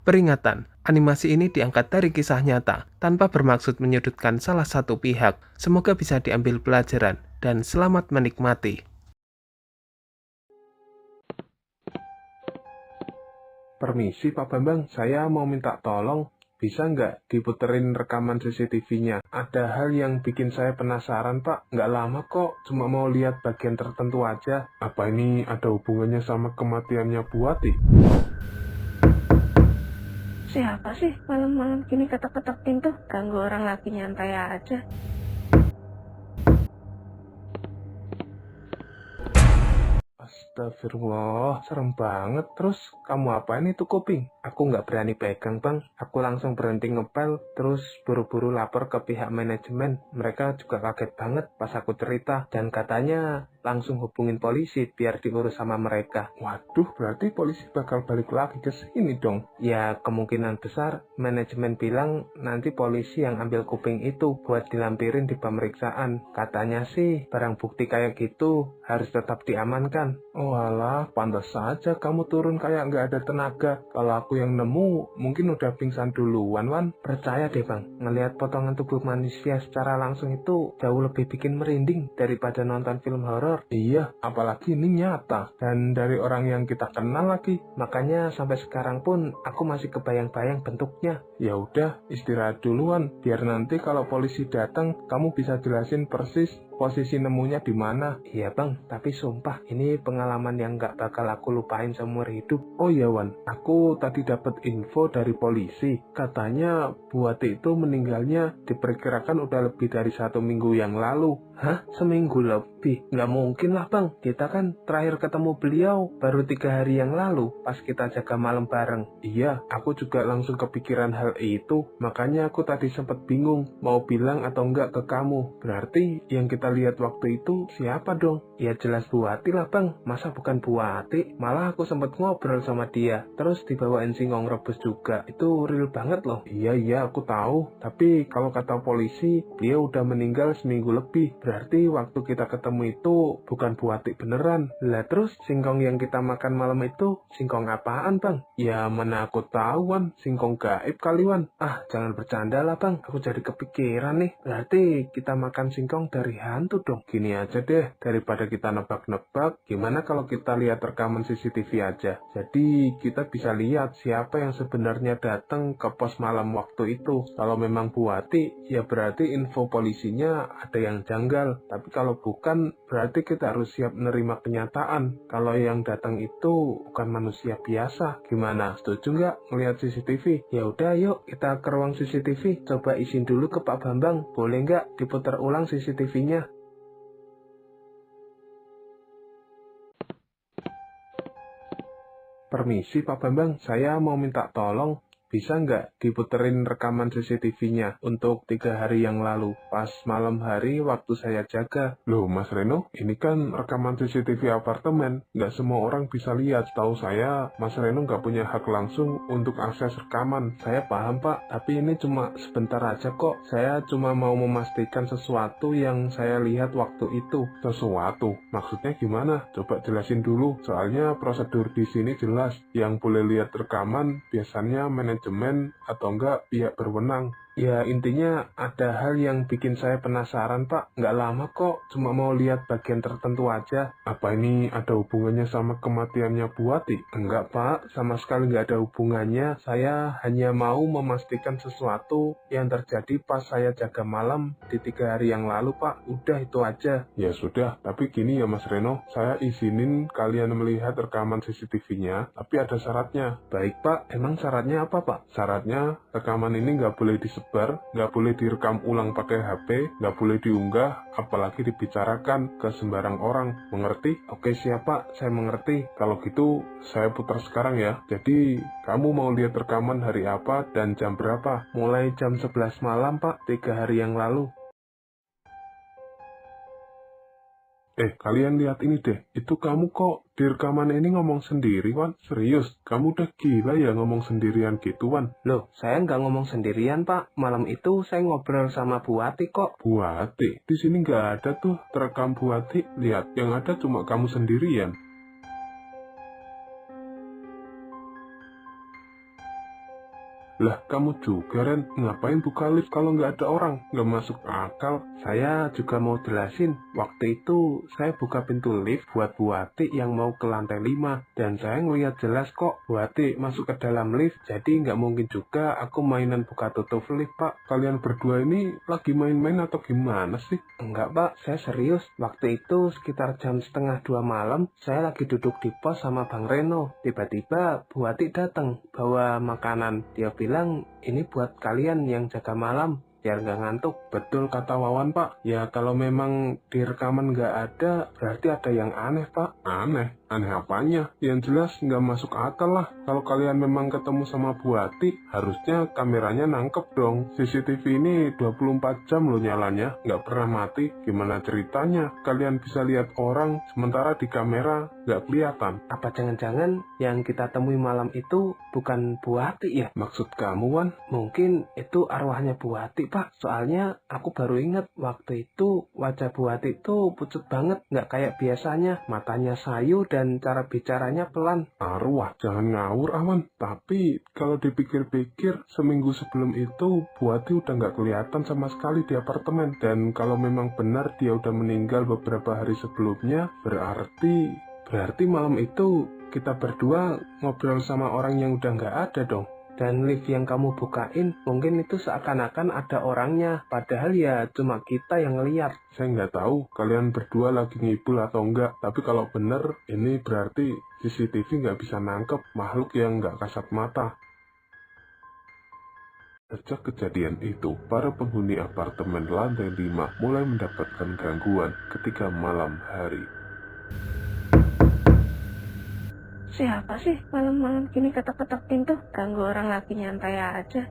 Peringatan, animasi ini diangkat dari kisah nyata, tanpa bermaksud menyudutkan salah satu pihak. Semoga bisa diambil pelajaran, dan selamat menikmati. Permisi Pak Bambang, saya mau minta tolong. Bisa nggak diputerin rekaman CCTV-nya? Ada hal yang bikin saya penasaran Pak. Nggak lama kok, cuma mau lihat bagian tertentu aja. Apa ini ada hubungannya sama kematiannya Bu Wati? Siapa sih malam-malam gini ketok-ketok pintu? Ganggu orang lagi nyantai aja. Astagfirullah, serem banget. Terus, kamu apain itu kuping? Aku nggak berani pegang, Bang. Aku langsung berhenti ngepel, terus buru-buru lapor ke pihak manajemen. Mereka juga kaget banget pas aku cerita, dan katanya langsung hubungin polisi biar diurus sama mereka. Waduh, berarti polisi bakal balik lagi ke sini dong? Ya, kemungkinan besar manajemen bilang nanti polisi yang ambil kuping itu buat dilampirin di pemeriksaan. Katanya sih, barang bukti kayak gitu harus tetap diamankan. Oh alah, pantas saja kamu turun kayak nggak ada tenaga. Kalau aku yang nemu, mungkin udah pingsan duluan, Wan. Percaya deh, Bang. Ngelihat potongan tubuh manusia secara langsung itu jauh lebih bikin merinding daripada nonton film horor. Iya, apalagi ini nyata. Dan dari orang yang kita kenal lagi. Makanya sampai sekarang pun aku masih kebayang-bayang bentuknya. Ya udah, istirahat duluan. Biar nanti kalau polisi datang, kamu bisa jelasin persis posisi nemunya di mana. Iya Bang, tapi sumpah ini pengalaman yang nggak bakal aku lupain seumur hidup. Oh iya Wan, aku tadi dapat info dari polisi. Katanya Bu Ati itu meninggalnya diperkirakan udah lebih dari 1 minggu yang lalu. Hah? Seminggu lebih? Nggak mungkin lah Bang. Kita kan terakhir ketemu beliau baru 3 hari yang lalu pas kita jaga malam bareng. Iya, aku juga langsung kepikiran hal itu. Makanya aku tadi sempat bingung mau bilang atau enggak ke kamu. Berarti yang kita lihat waktu itu siapa dong? Ya jelas Bu Ati lah Bang. Masa bukan Bu Ati? Malah aku sempat ngobrol sama dia. Terus dibawain singkong rebus juga. Itu real banget loh. Iya aku tahu. Tapi kalau kata polisi, beliau udah meninggal seminggu lebih. Berarti waktu kita ketemu itu bukan Bu Ati beneran. Lah terus singkong yang kita makan malam itu singkong apaan Bang? Ya mana aku tahu Wan. Singkong gaib kali Wan. Ah jangan bercanda lah Bang. Aku jadi kepikiran nih. Berarti kita makan singkong dari hantu dong. Gini aja deh. Daripada kita nebak-nebak. Gimana kalau kita lihat rekaman CCTV aja. Jadi kita bisa lihat siapa yang sebenarnya datang ke pos malam waktu itu. Kalau memang Bu Ati, ya berarti info polisinya ada yang janggal. Tapi kalau bukan, berarti kita harus siap menerima kenyataan. Kalau yang datang itu bukan manusia biasa. Gimana? Setuju nggak ngelihat CCTV? Ya udah, yuk kita ke ruang CCTV. Coba izin dulu ke Pak Bambang. Boleh nggak diputar ulang CCTV-nya? Permisi Pak Bambang, saya mau minta tolong. Bisa nggak diputerin rekaman CCTV-nya untuk 3 hari yang lalu, pas malam hari waktu saya jaga? Loh Mas Reno, ini kan rekaman CCTV apartemen. Nggak semua orang bisa lihat. Setahu saya, Mas Reno nggak punya hak langsung untuk akses rekaman. Saya paham Pak, tapi ini cuma sebentar aja kok. Saya cuma mau memastikan sesuatu yang saya lihat waktu itu. Sesuatu? Maksudnya gimana? Coba jelasin dulu. Soalnya prosedur di sini jelas. Yang boleh lihat rekaman biasanya manajemen atau enggak pihak berwenang. Ya intinya ada hal yang bikin saya penasaran Pak. Nggak lama kok, cuma mau lihat bagian tertentu aja. Apa ini ada hubungannya sama kematiannya Bu Wati? Enggak Pak, sama sekali nggak ada hubungannya. Saya hanya mau memastikan sesuatu yang terjadi pas saya jaga malam di 3 hari yang lalu Pak. Udah itu aja. Ya sudah, tapi gini ya Mas Reno, saya izinin kalian melihat rekaman CCTV-nya, tapi ada syaratnya. Baik Pak, emang syaratnya apa Pak? Syaratnya rekaman ini nggak boleh disebar, nggak boleh direkam ulang pakai HP, nggak boleh diunggah, apalagi dibicarakan ke sembarang orang. Mengerti? Oke siap Pak, saya mengerti. Kalau gitu, saya putar sekarang ya. Jadi, kamu mau lihat rekaman hari apa dan jam berapa? Mulai jam 11 malam Pak, 3 hari yang lalu. Kalian lihat ini deh. Itu kamu kok di rekaman ini ngomong sendiri, Wan? Serius? Kamu udah gila ya ngomong sendirian gitu, Wan? Loh, saya nggak ngomong sendirian, Pak. Malam itu saya ngobrol sama Bu Ati kok. Bu Ati? Di sini nggak ada tuh terekam Bu Ati. Lihat, yang ada cuma kamu sendirian. Lah, kamu juga, Ren. Ngapain buka lift kalau nggak ada orang? Nggak masuk akal. Saya juga mau jelasin. Waktu itu, saya buka pintu lift buat Bu Ati yang mau ke lantai 5. Dan saya ngeliat jelas kok Bu Ati masuk ke dalam lift. Jadi nggak mungkin juga aku mainan buka tutup lift, Pak. Kalian berdua ini lagi main-main atau gimana sih? Enggak, Pak. Saya serius. Waktu itu sekitar jam setengah 2 malam, saya lagi duduk di pos sama Bang Reno. Tiba-tiba Bu Ati datang bawa makanan. Dia bilang, ini buat kalian yang jaga malam, biar nggak ngantuk. Betul kata Wawan, Pak. Ya kalau memang di rekaman nggak ada, berarti ada yang aneh, Pak. Aneh? Aneh apanya? Yang jelas nggak masuk akal lah. Kalau kalian memang ketemu sama Bu Ati, harusnya kameranya nangkep dong. CCTV ini 24 jam loh nyalanya, nggak pernah mati. Gimana ceritanya? Kalian bisa lihat orang, sementara di kamera nggak kelihatan. Apa jangan-jangan yang kita temui malam itu bukan Bu Ati ya? Maksud kamu, Wan? Mungkin itu arwahnya Bu Ati, Pak. Soalnya aku baru ingat waktu itu wajah Bu Ati itu pucat banget, nggak kayak biasanya. Matanya sayu dan cara bicaranya pelan. Arwah, jangan ngawur, Awan. Tapi kalau dipikir-pikir, seminggu sebelum itu Bu Ati udah nggak kelihatan sama sekali di apartemen. Dan kalau memang benar dia udah meninggal beberapa hari sebelumnya, berarti malam itu kita berdua ngobrol sama orang yang udah nggak ada dong. Dan lift yang kamu bukain, mungkin itu seakan-akan ada orangnya. Padahal ya cuma kita yang lihat. Saya nggak tahu kalian berdua lagi ngibul atau enggak. Tapi kalau bener, ini berarti CCTV nggak bisa nangkep makhluk yang nggak kasat mata. Sejak kejadian itu, para penghuni apartemen lantai 5 mulai mendapatkan gangguan ketika malam hari. Siapa sih malam-malam gini ketok-ketok pintu? Ganggu orang lagi nyantai aja.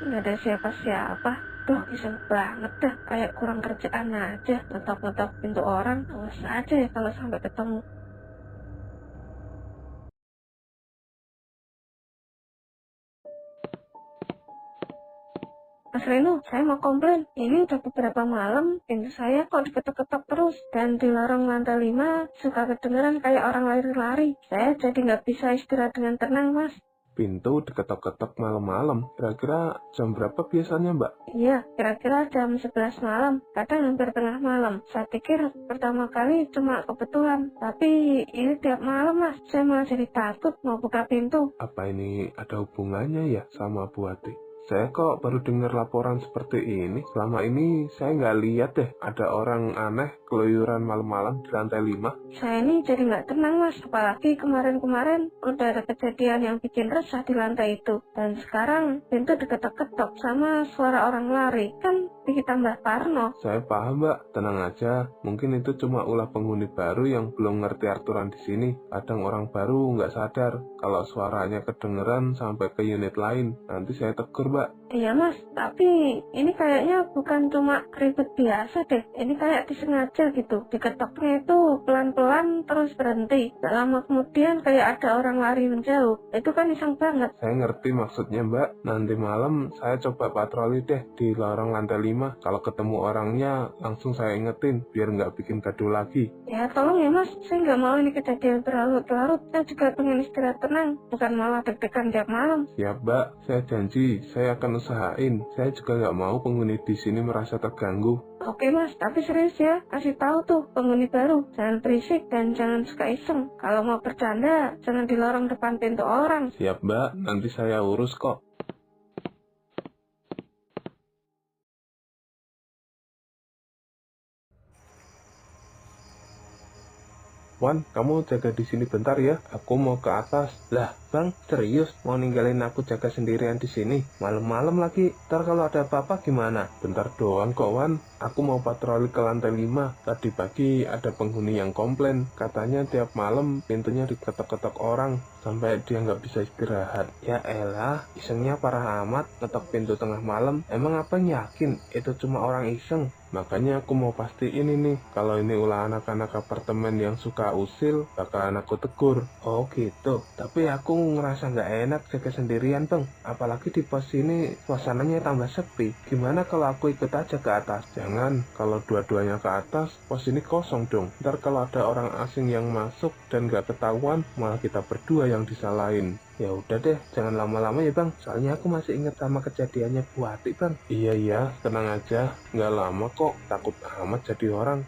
Nggak ada siapa-siapa. Duh, iseng banget dah. Kayak kurang kerjaan aja. Ngetok-ngetok pintu orang. Awas aja ya kalau sampai ketemu. Mas Reno, saya mau komplain. Ini udah beberapa malam, pintu saya kok diketok-ketok terus. Dan di lorong lantai 5, suka kedengeran kayak orang lari-lari. Saya jadi nggak bisa istirahat dengan tenang, Mas. Pintu diketok-ketok malam-malam. Kira-kira jam berapa biasanya, Mbak? Iya, kira-kira jam 11 malam, kadang hampir tengah malam. Saya pikir pertama kali cuma kebetulan. Tapi ini tiap malam, Mas. Saya malah jadi takut mau buka pintu. Apa ini ada hubungannya ya sama Bu Ati? Saya kok baru dengar laporan seperti ini. Selama ini saya nggak lihat deh ada orang aneh keluyuran malam-malam di lantai 5. Saya ini jadi nggak tenang, Mas. Apalagi kemarin-kemarin udah ada kejadian yang bikin resah di lantai itu. Dan sekarang pintu diketok-ketok sama suara orang lari. Kan bikin tambah parno. Saya paham, Mbak. Tenang aja. Mungkin itu cuma ulah penghuni baru yang belum ngerti aturan di sini. Kadang orang baru nggak sadar kalau suaranya kedengeran sampai ke unit lain. Nanti saya tegur, Mbak. Iya, Mas, tapi ini kayaknya bukan cuma ribet biasa deh. Ini kayak disengaja gitu. Diketoknya itu pelan-pelan terus berhenti. Gak lama kemudian kayak ada orang lari menjauh. Itu kan iseng banget. Saya ngerti maksudnya, Mbak. Nanti malam saya coba patroli deh di lorong lantai 5. Kalau ketemu orangnya langsung saya ingetin biar nggak bikin gaduh lagi. Ya tolong ya, Mas, saya nggak mau ini kejadian berlarut-larut. Saya juga pengen istirahat tenang, bukan malah deg-degan tiap malam. Siap, Mbak. Saya janji saya akan usahain. Saya juga nggak mau penghuni di sini merasa terganggu. Oke, Mas, tapi serius ya, kasih tahu tuh penghuni baru, jangan berisik dan jangan suka iseng. Kalau mau bercanda, jangan di lorong depan pintu orang. Siap, Mbak. Nanti saya urus kok. Wan, kamu jaga di sini bentar ya. Aku mau ke atas. Lah, Bang, serius mau ninggalin aku jaga sendirian di sini? Malam-malam lagi. Ntar kalau ada apa-apa gimana? Bentar doang kok, Wan. Aku mau patroli ke lantai 5. Tadi pagi ada penghuni yang komplain. Katanya tiap malam pintunya diketok-ketok orang. sampai dia nggak bisa istirahat. Ya elah, isengnya parah amat, ngetok pintu tengah malam. Emang apa yakin itu cuma orang iseng? Makanya aku mau pastiin ini, kalau ini ulah anak-anak apartemen yang suka usil, bakalan aku tegur. Oh gitu, tapi aku ngerasa nggak enak jaga sendirian bang, apalagi di pos ini suasananya tambah sepi. Gimana kalau aku ikut aja ke atas? Jangan, kalau dua-duanya ke atas, pos ini kosong dong. Ntar kalau ada orang asing yang masuk dan nggak ketahuan, malah kita berdua yang disalahin. Ya udah deh, jangan lama-lama ya bang, soalnya aku masih ingat sama kejadiannya Bu Ati bang. Iya, tenang aja, nggak lama kok, takut amat jadi orang.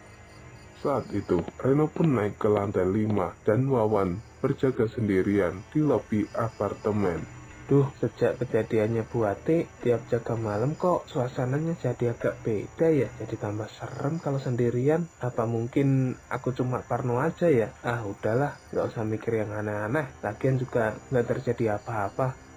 Saat itu, Reno pun naik ke lantai 5 dan Wawan berjaga sendirian di lobi apartemen. Duh, sejak kejadiannya Bu Ati, tiap jaga malam kok suasananya jadi agak beda ya. Jadi tambah serem kalau sendirian. Apa mungkin aku cuma parno aja ya? Ah udahlah, nggak usah mikir yang aneh-aneh. Lagian juga nggak terjadi apa-apa.